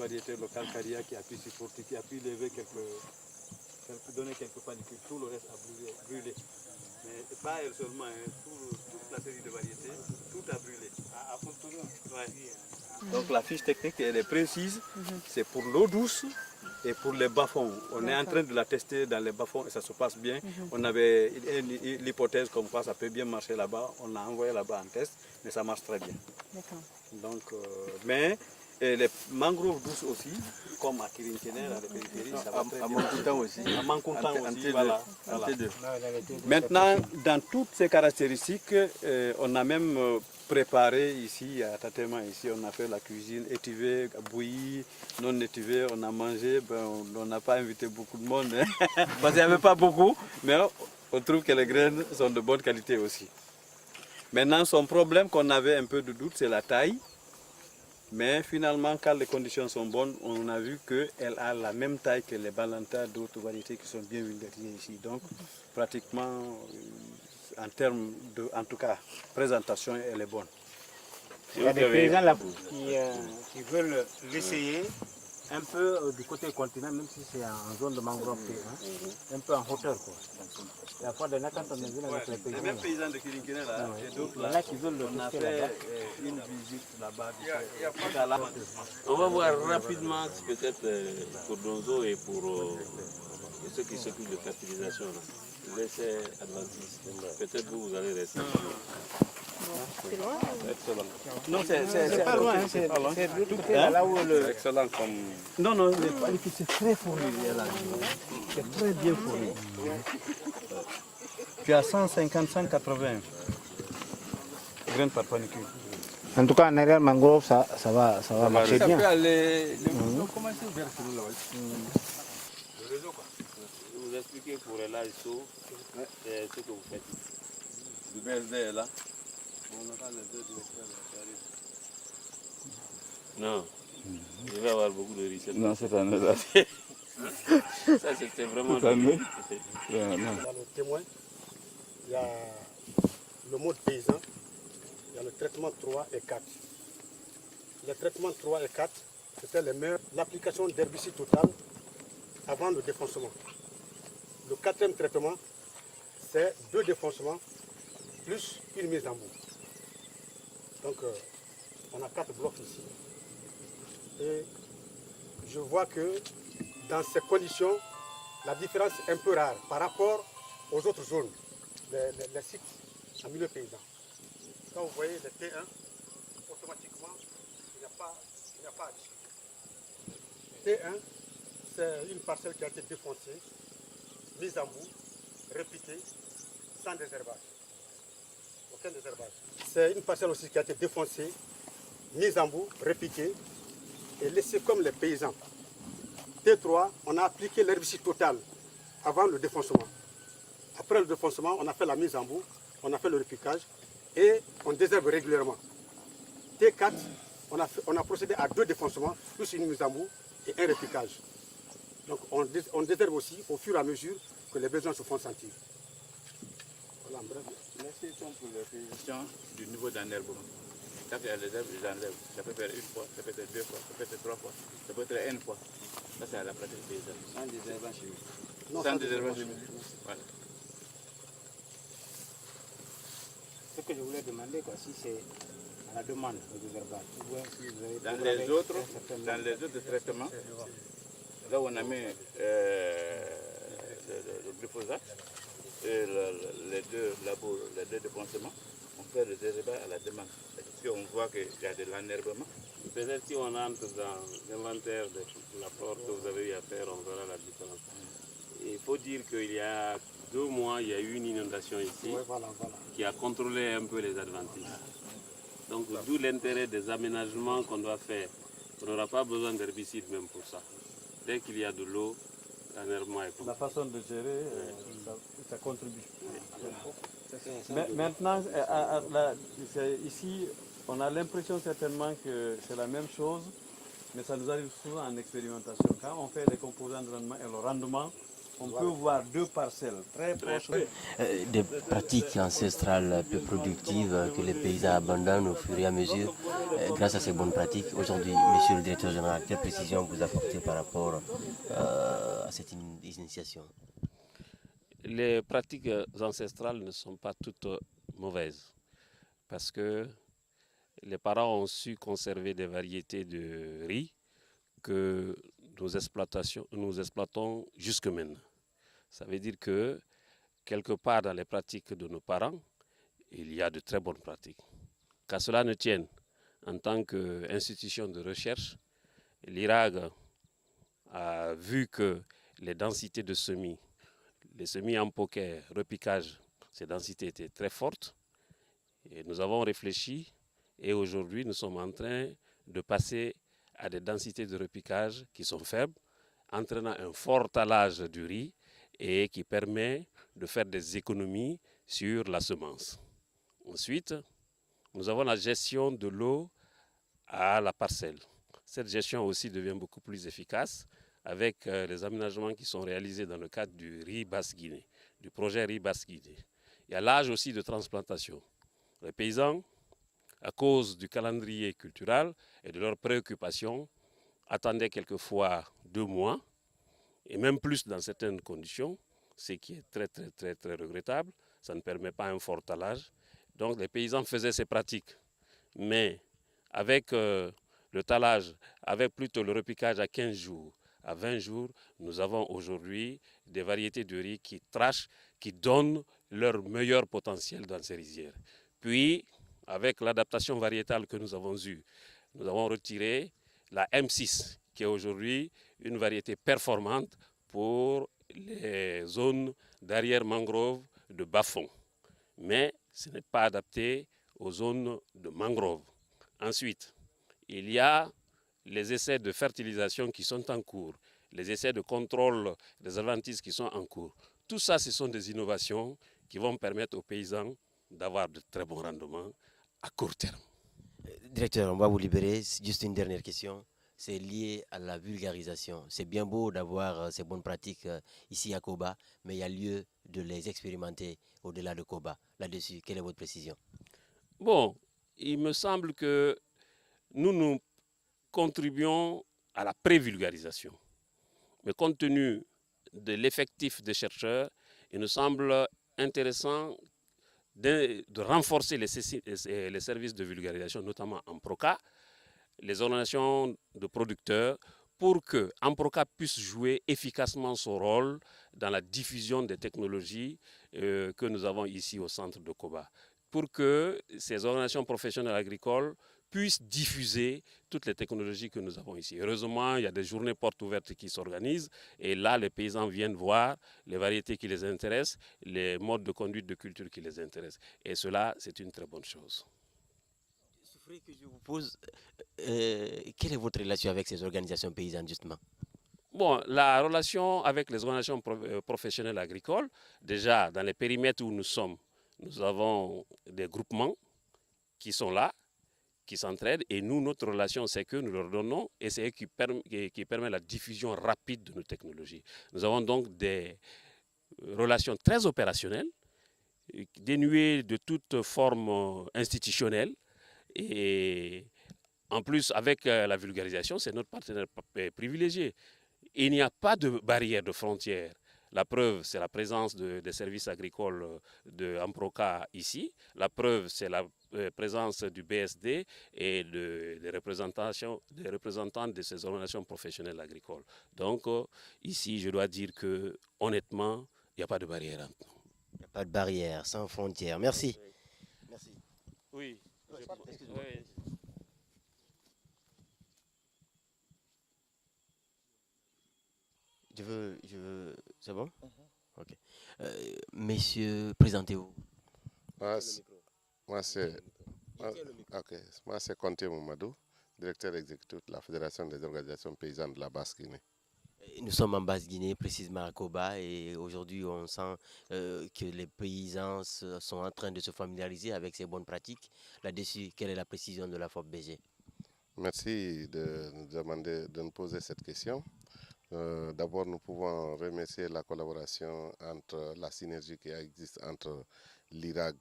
variété locale Caria qui a pu supporter, qui a pu lever donner quelques panicules. Tout le reste a brûlé. Mais pas elle seulement, hein, toute la série de variétés, tout a brûlé. Ouais. Donc la fiche technique, elle est précise, c'est pour l'eau douce et pour les bas-fonds. On est en train de la tester dans les bas-fonds et ça se passe bien. On avait l'hypothèse comme quoi ça peut bien marcher là-bas, on l'a envoyé là-bas en test, mais ça marche très bien. Donc, mais les mangroves douces aussi, comme à Kirinkener, à la périphérie, ça va très bien. À Mankountan aussi. À Mankountan aussi, voilà. Maintenant, dans toutes ces caractéristiques, on a même préparé ici, à Tatema, ici, on a fait la cuisine étivée, bouillie, non étivée, on a mangé, on n'a pas invité beaucoup de monde, hein, parce qu'il n'y avait pas beaucoup, mais on trouve que les graines sont de bonne qualité aussi. Maintenant, son problème qu'on avait un peu de doute, c'est la taille. Mais finalement, quand les conditions sont bonnes, on a vu qu'elle a la même taille que les balantas d'autres variétés qui sont bien vulgarisées ici. Donc, pratiquement, en termes de, en tout cas, présentation, elle est bonne. Il y a des paysans là qui veulent l'essayer un peu du côté continent, même si c'est en zone de mangrove, un peu en hauteur. Quoi. Il y a pas de quand on est venu avec les paysans. Les mêmes paysans de Kirinkener là, et d'autres là, qui veulent on a fait une visite là-bas. On va voir rapidement peut-être pour Donzo et pour ceux qui s'occupent de fertilisation. Laissez Adventiste. Peut-être vous allez rester. C'est loin. Excellent. Non, C'est pas loin, c'est là où le... Excellent comme... Non, non, les panicules, c'est très fourni. C'est très bien fourni. Tu as 150, 180 graines par panicule. En tout cas, en arrière mangrove, ça va marcher bien. Ça peut aller... Comment c'est ouvert sur là-bas? Le réseau, quoi. Vous expliquez pour la ISO ce que vous faites. Le BSD est là. On n'a pas les deux directeurs qui arrivent. Non. Je vais avoir beaucoup de richesse. Non, cette année-là. Ça, c'était vraiment... Cette année. Dans le témoin, il y a le mode paysan, il y a le traitement 3 et 4. Les traitements 3 et 4, c'était les meilleurs. L'application d'herbicide total avant le défoncement. Le quatrième traitement, c'est 2 défoncements plus une mise en boue. Donc, on a 4 blocs ici. Et je vois que dans ces conditions, la différence est un peu rare par rapport aux autres zones, les sites en milieu paysan. Quand vous voyez les T1, automatiquement, il n'y a pas à discuter. T1, c'est une parcelle qui a été défoncée, mise en boue, repiquée, sans désherbage. Aucun désherbage. C'est une parcelle aussi qui a été défoncée, mise en boue, repiquée et laissée comme les paysans. T3, on a appliqué l'herbicide total avant le défoncement. Après le défoncement, on a fait la mise en boue, on a fait le repiquage et on désherbe régulièrement. T4, on a procédé à 2 défoncements, plus une mise en boue et un repiquage. Donc on désherbe aussi au fur et à mesure que les besoins se font sentir. Voilà, bref. Merci pour la précision du niveau d'enherbement. Quand il y a les herbes, ils enlèvent. Ça peut faire 1 fois, ça peut être 2 fois, ça peut être 3 fois, ça peut être 1 fois. Ça, c'est à la pratique paysanne. Sans désherbage chimique. Non, Sans désherbage chimique. Voilà. Ce que je voulais demander, si c'est à la demande de désherbage. Dans les autres traitements, là où on a mis le glyphosate et les deux labos, les 2 dépensements, on fait le désherbage à la demande. Si on voit qu'il y a de l'enherbement, peut-être si on entre dans l'inventaire de l'apport que vous avez eu à faire, on verra la différence. Il faut dire qu'il y a 2 mois, il y a eu une inondation ici qui a contrôlé un peu les adventistes. Donc d'où l'intérêt des aménagements qu'on doit faire. On n'aura pas besoin d'herbicide même pour ça. Dès qu'il y a de l'eau, l'enherbement est La façon de gérer, ça contribue. Mais maintenant, ici, on a l'impression certainement que c'est la même chose, mais ça nous arrive souvent en expérimentation. Quand on fait les composants de rendement et le rendement, on peut voir 2 parcelles très proches. Des pratiques ancestrales peu productives que les paysans abandonnent au fur et à mesure grâce à ces bonnes pratiques. Aujourd'hui, monsieur le directeur général, quelle précision vous apportez par rapport à cette initiation? Les pratiques ancestrales ne sont pas toutes mauvaises parce que les parents ont su conserver des variétés de riz que nous exploitons jusque maintenant. Ça veut dire que quelque part dans les pratiques de nos parents, il y a de très bonnes pratiques. Qu'à cela ne tienne, en tant qu'institution de recherche, l'IRAG a vu que les densités de semis, les semis en poker, repiquage, ces densités étaient très fortes. Et nous avons réfléchi et aujourd'hui nous sommes en train de passer à des densités de repiquage qui sont faibles, entraînant un fort talage du riz et qui permet de faire des économies sur la semence. Ensuite, nous avons la gestion de l'eau à la parcelle. Cette gestion aussi devient beaucoup plus efficace avec les aménagements qui sont réalisés dans le cadre du riz Basse-Guinée, du projet riz Basse-Guinée. Il y a l'âge aussi de transplantation. Les paysans, à cause du calendrier culturel et de leurs préoccupations, attendaient quelquefois 2 mois, et même plus dans certaines conditions, ce qui est très regrettable. Ça ne permet pas un fort talage. Donc les paysans faisaient ces pratiques. Mais avec le talage, avec plutôt le repiquage à 15 jours, à 20 jours, nous avons aujourd'hui des variétés de riz qui trachent, qui donnent leur meilleur potentiel dans ces rizières. Puis, avec l'adaptation variétale que nous avons eue, nous avons retiré la M6, qui est aujourd'hui une variété performante pour les zones d'arrière mangrove de bas-fond. Mais ce n'est pas adapté aux zones de mangrove. Ensuite, il y a les essais de fertilisation qui sont en cours, les essais de contrôle des adventices qui sont en cours. Tout ça, ce sont des innovations qui vont permettre aux paysans d'avoir de très bons rendements à court terme. Directeur, on va vous libérer. Juste une dernière question. C'est lié à la vulgarisation. C'est bien beau d'avoir ces bonnes pratiques ici à Koba, mais il y a lieu de les expérimenter au-delà de Koba. Là-dessus, quelle est votre précision? Bon, il me semble que nous contribuons à la pré-vulgarisation. Mais compte tenu de l'effectif des chercheurs, il nous semble intéressant de renforcer les services de vulgarisation, notamment en PROCA, les organisations de producteurs, pour que Amproca puisse jouer efficacement son rôle dans la diffusion des technologies que nous avons ici au centre de Koba, pour que ces organisations professionnelles agricoles puissent diffuser toutes les technologies que nous avons ici. Heureusement, il y a des journées portes ouvertes qui s'organisent et là, les paysans viennent voir les variétés qui les intéressent, les modes de conduite de culture qui les intéressent. Et cela, c'est une très bonne chose. Que je vous pose, quelle est votre relation avec ces organisations paysannes, justement? Bon, la relation avec les organisations professionnelles agricoles, déjà dans les périmètres où nous sommes, nous avons des groupements qui sont là, qui s'entraident, et nous, notre relation, c'est que nous leur donnons, et c'est eux qui permet la diffusion rapide de nos technologies. Nous avons donc des relations très opérationnelles, dénuées de toute forme institutionnelle, et en plus, avec la vulgarisation, c'est notre partenaire privilégié. Il n'y a pas de barrière de frontière. La preuve, c'est la présence des services agricoles de Amproca ici. La preuve, c'est la présence du BSD et des représentants de ces organisations professionnelles agricoles. Donc, ici, je dois dire que, honnêtement, il n'y a pas de barrière entre nous. Il n'y a pas de barrière, sans frontières. Merci. Merci. Oui. Je veux... C'est bon? Ok. Messieurs, présentez-vous. Moi, c'est Conté Mamadou, directeur exécutif de la Fédération des organisations paysannes de la Basse-Guinée. Nous sommes en Basse-Guinée, précisément à Koba, et aujourd'hui on sent que les paysans sont en train de se familiariser avec ces bonnes pratiques. Là-dessus, quelle est la précision de la FOPBG? Merci de nous poser cette question. D'abord, nous pouvons remercier la collaboration entre la synergie qui existe entre l'IRAG,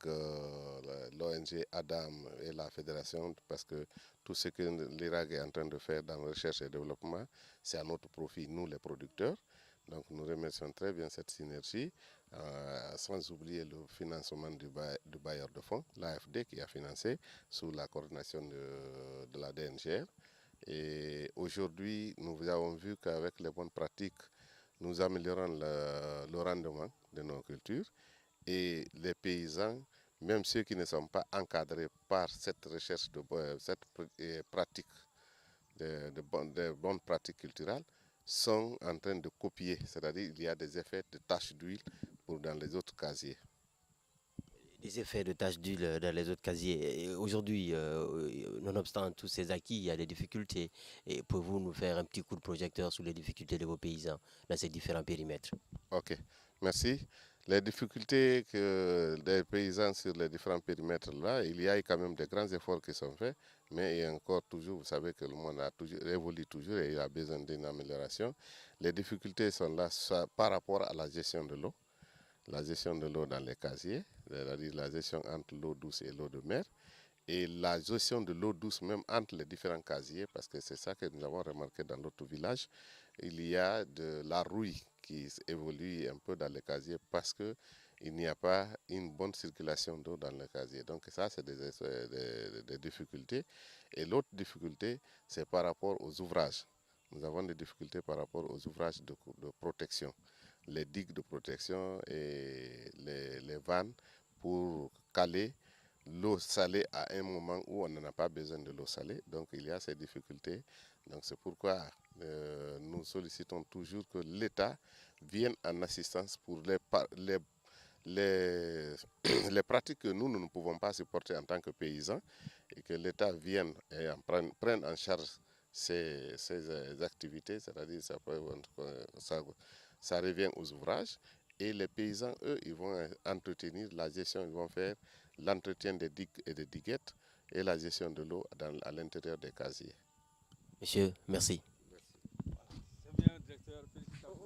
l'ONG ADAM et la fédération, parce que tout ce que l'IRAG est en train de faire dans la recherche et développement, c'est à notre profit, nous les producteurs. Donc nous remercions très bien cette synergie, sans oublier le financement du bailleur de fonds, l'AFD, qui a financé sous la coordination de la DNGR. Et aujourd'hui, nous avons vu qu'avec les bonnes pratiques, nous améliorons le rendement de nos cultures et les paysans, même ceux qui ne sont pas encadrés par cette recherche, cette pratique de bonnes pratiques culturelles, sont en train de copier, c'est-à-dire qu'il y a des effets de taches d'huile dans les autres casiers. Des effets de taches d'huile dans les autres casiers. Aujourd'hui, nonobstant tous ces acquis, il y a des difficultés. Et pouvez-vous nous faire un petit coup de projecteur sur les difficultés de vos paysans dans ces différents périmètres? Ok, merci. Les difficultés que des paysans sur les différents périmètres là, il y a quand même des grands efforts qui sont faits, mais il y a encore toujours, vous savez que le monde évolue toujours et il a besoin d'une amélioration. Les difficultés sont là par rapport à la gestion de l'eau. La gestion de l'eau dans les casiers, c'est-à-dire la gestion entre l'eau douce et l'eau de mer, et la gestion de l'eau douce même entre les différents casiers, parce que c'est ça que nous avons remarqué dans notre village. Il y a de la rouille qui évolue un peu dans les casiers parce qu'il n'y a pas une bonne circulation d'eau dans les casiers. Donc ça, c'est des difficultés. Et l'autre difficulté, c'est par rapport aux ouvrages. Nous avons des difficultés par rapport aux ouvrages de protection. Les digues de protection et les vannes pour caler l'eau salée à un moment où on n'en a pas besoin de l'eau salée. Donc il y a ces difficultés. Donc c'est pourquoi nous sollicitons toujours que l'État vienne en assistance pour les pratiques que nous ne pouvons pas supporter en tant que paysans, et que l'État vienne et prenne en charge ces activités, c'est-à-dire ça revient aux ouvrages, et les paysans, eux, ils vont entretenir la gestion, ils vont faire l'entretien des digues et des diguettes et la gestion de l'eau à l'intérieur des casiers. Monsieur, merci. C'est bien, directeur. Félicitations.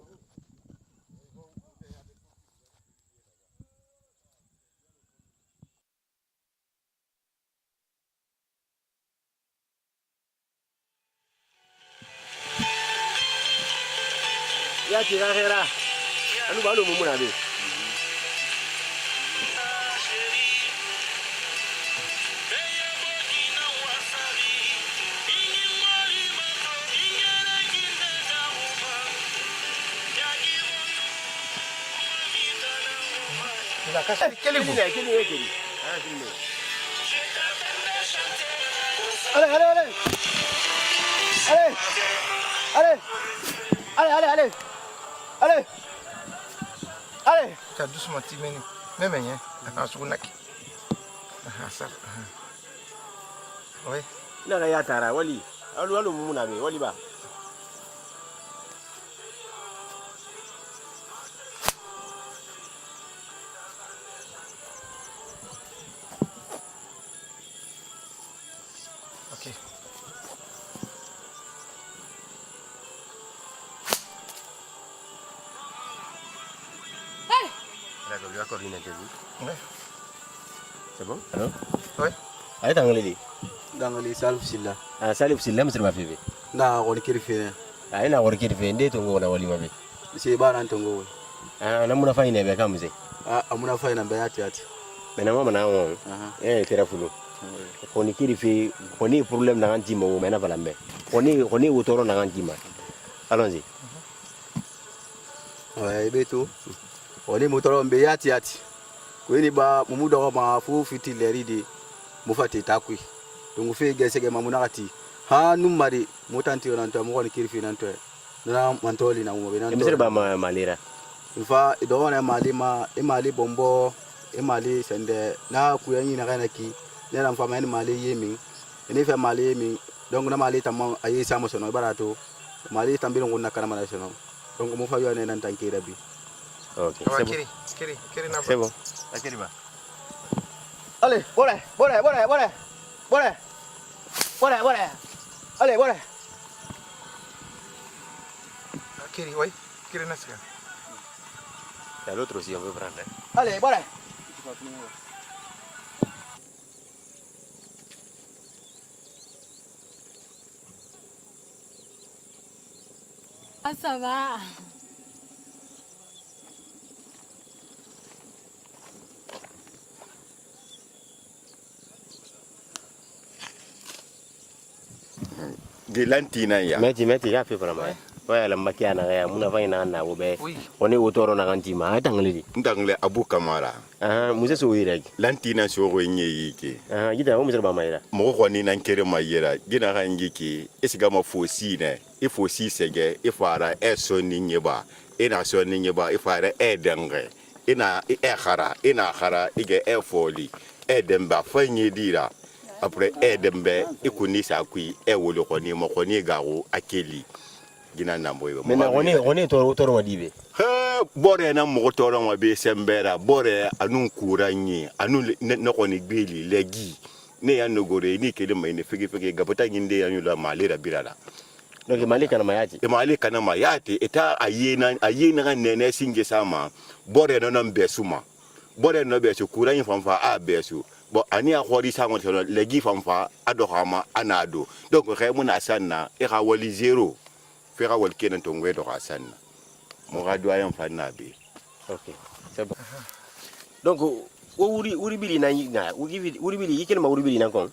Ya tira hera. Anu balu mumuna be. Allez, allez. T'as doucement timé, même rien. Oui. Naga ya tara wali. Alu mumuna be wali ba. Ok. D'accord, lui accorder une interview. Ouais. C'est bon? Alors? Oui. Allez, t'as engagé. Dangali Salif Silla. Ah, Salif Silla, monsieur ma fille. Na wali kirifine. Ah, ina worki defende to ngona wali mabe. Si bara ntongo. Ah, namuna fine be kamze. Ah, amuna faina bayati ati. Mena mama na won. Tera fulu. Koni kirifi, koni problème na nganti mo mena valambe. Koni utoro na nganti ma. Allons-y. Ouais, beto. Wali mutoro mbe yati ati. Kweni ba mumuda wa mafu fiti leridi mufati takwi. Tungu fe gesege mamunakati. Ha numari mutanti onanto mo kirifi nanto. Na mantoli na umobe nanto. Monsieur ba malira. Infa idona mali bombo mali sende na kuyanyi na kanaki. Nena mfama ni mali yemi. Ni fe mali yemi. Donc na mali tamma ayi samo sono barato. Mali tambilo ngona kana mala sono. Donc mo fa yo ne nan tankira bi. Ok, c'est bon. C'est bon. Allez, voilà. Allez, voilà. Kiri, oui. Kiri Nasca. Il y a l'autre aussi, on peut prendre. Allez, voilà. Ah, ça va. De lantina ya. Meti ya fait vraiment. Ouais, la maquia na ya muna vaina na obe. On est autour na kantima, atangleli. Ndangle Abu Kamara. Musa so yirek. Lantina so wenye yike. Gita o musa ba mayira. Mo ko ni nan kere mayira. Gina kan yike. Esiga ma fosi ne. E fosi sege, e fara e so ni nyeba. E na so ni nyeba, e fara e denge. E na e khara, e na khara ige e foli. E demba fanye dira. Après e dembe e kuni sa kui e wolo ko ni mo ko ni gawo akeli. Gina nambo yo. Mais on est toro wadibe. Bore na mo toro mo be sembera bore anu kuranyi anu no ko ni gbeli legi ne ya no gore ni kele mai ne fege gabata nginde ya nyula malera birala. Donc malika na mayati. E malika na mayati eta ayena ga nene singe sama bore no no besuma. Bore no besu kuranyi famfa a besu. Bon ani a khori sa ngol legi famfa adohama anado. Donc re na sanna e ga wali zero. Fera wal kenen to ngwe do sanna. Mon radio ayant fanabi. Ok, c'est bon. Donc, uri bili na uri bili yikele ma uri bili na kon.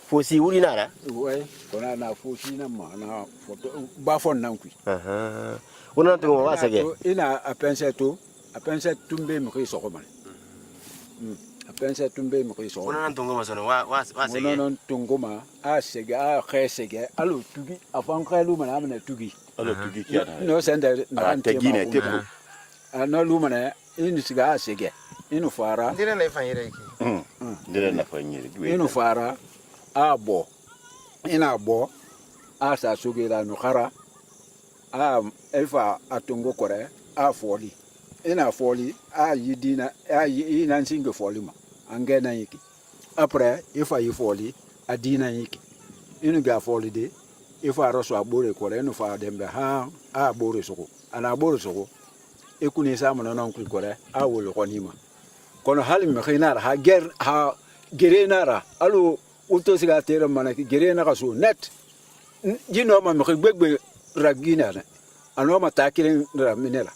Fosi uri na la. Ouais, on a na fosi na ma na photo ba fon nan kui. On a to wa sege. Ina apense tumbe mo ko soko man. Apense tumbe mo ko soko. On a to ngoma sono wa sege. On a to ngoma a sege a khesege alo tugi afan khelu man amna tugi. Alors tu dis no sende na tegine tepu no lumane inu siga asege inu fara Ndire na ifanyire ki. Ndire na fanyire. Inu fara abo ina abo asa sugila no khara elfa atungo kore a foli ina foli a yidina a ina singe foli ma angena yiki après ifa yifoli adina yiki inu ga foli de ifa roso abore kore no fa dembe ha abore soko ana abore soko ekuni sama no non kore a wolo konima kono hal mi khina ha gerenara alu uto siga tere manaki gerena ka so net jino ma mi gbegbe ragina na ano ma takire ra minela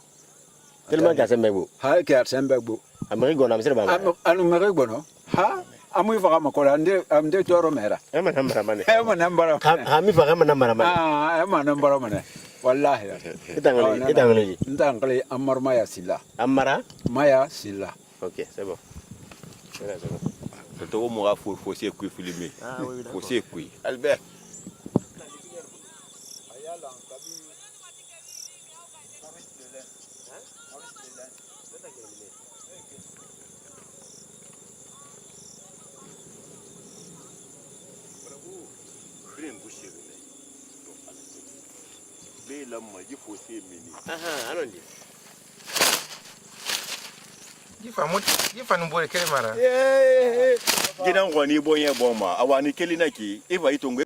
tellement ka sembe bo ha ka sembe bo ameri gona misere ba anu meri gono ha amu ifa kama kola amde toro mera ema nambara mane ha mi fa kama nambara mane ema nambara mane wallahi itangali amar maya silla amara maya silla. Ok, c'est bon. C'est bon. C'est tout moi faut c'est qui filmer. Faut c'est qui Albert. Yifa numbole kele mara. Gina ngwani bonye boma awani kelina ki iva itongwe